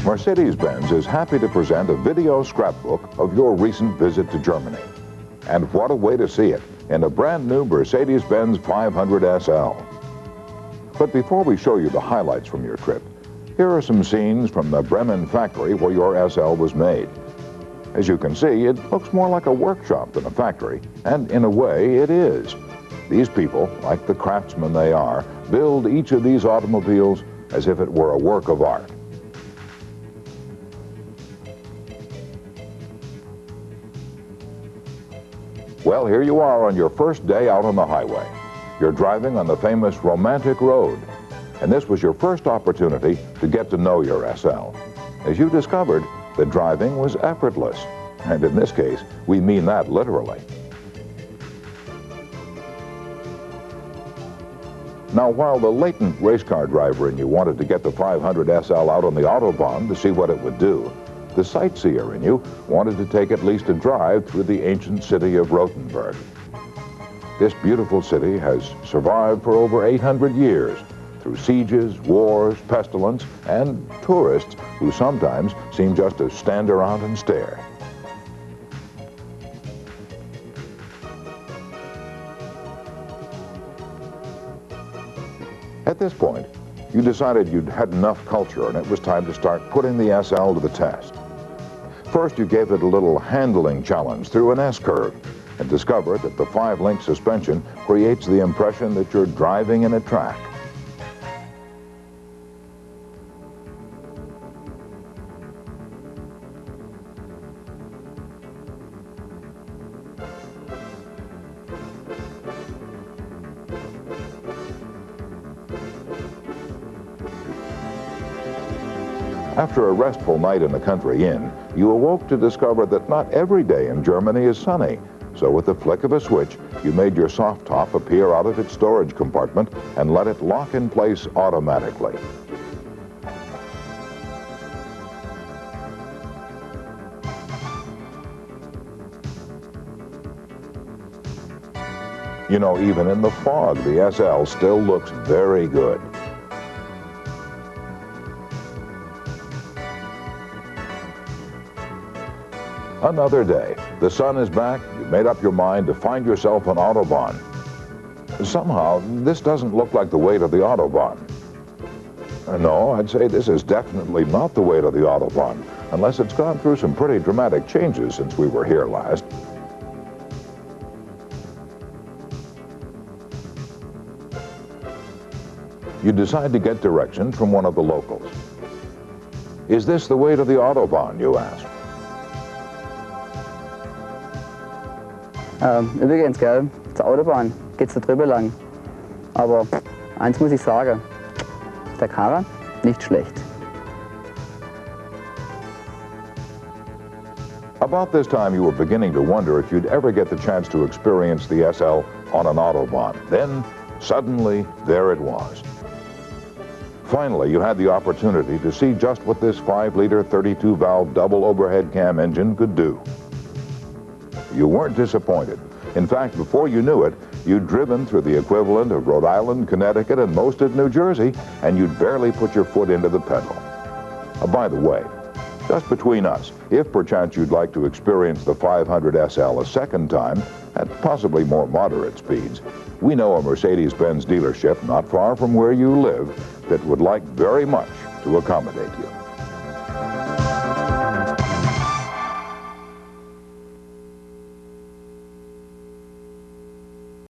Mercedes Benz is happy to present a video scrapbook of your recent visit to Germany. And what a way to see it in a brand new Mercedes Benz 500 SL. But before we show you the highlights from your trip, here are some scenes from the Bremen factory where your SL was made. As you can see, it looks more like a workshop than a factory, and in a way it is. These people, like the craftsmen they are, build each of these automobiles as if it were a work of art. Well, here you are on your first day out on the highway. You're driving on the famous romantic road, and this was your first opportunity to get to know your SL. As you discovered, the driving was effortless, and in this case, we mean that literally. Now, while the latent race car driver in you wanted to get the 500 SL out on the Autobahn to see what it would do, the sightseer in you wanted to take at least a drive through the ancient city of Rothenburg. This beautiful city has survived for over 800 years through sieges, wars, pestilence, and tourists who sometimes seem just to stand around and stare. At this point, you decided you'd had enough culture and it was time to start putting the SL to the test. First, you gave it a little handling challenge through an S-curve and discovered that the 5-link suspension creates the impression that you're driving in a track. After a restful night in the country inn, you awoke to discover that not every day in Germany is sunny. So with the flick of a switch, you made your soft top appear out of its storage compartment and let it lock in place automatically. You know, even in the fog, the SL still looks very good. Another day. The sun is back. You've made up your mind to find yourself an Autobahn. Somehow, this doesn't look like the way to the Autobahn. No, I'd say this is definitely not the way to the Autobahn, unless it's gone through some pretty dramatic changes since we were here last. You decide to get directions from one of the locals. Is this the way to the Autobahn, you ask? Übrigens, gell, zur Autobahn geht's da drüber lang. Aber eins muss ich sagen, der Karrer, nicht schlecht. About this time, you were beginning to wonder if you'd ever get the chance to experience the SL on an Autobahn. Then, suddenly, there it was. Finally, you had the opportunity to see just what this 5-liter 32-valve double overhead cam engine could do. You weren't disappointed. In fact, before you knew it, you'd driven through the equivalent of Rhode Island, Connecticut, and most of New Jersey, and you'd barely put your foot into the pedal. By the way, just between us, if perchance you'd like to experience the 500 SL a second time, at possibly more moderate speeds, we know a Mercedes-Benz dealership not far from where you live that would like very much to accommodate you.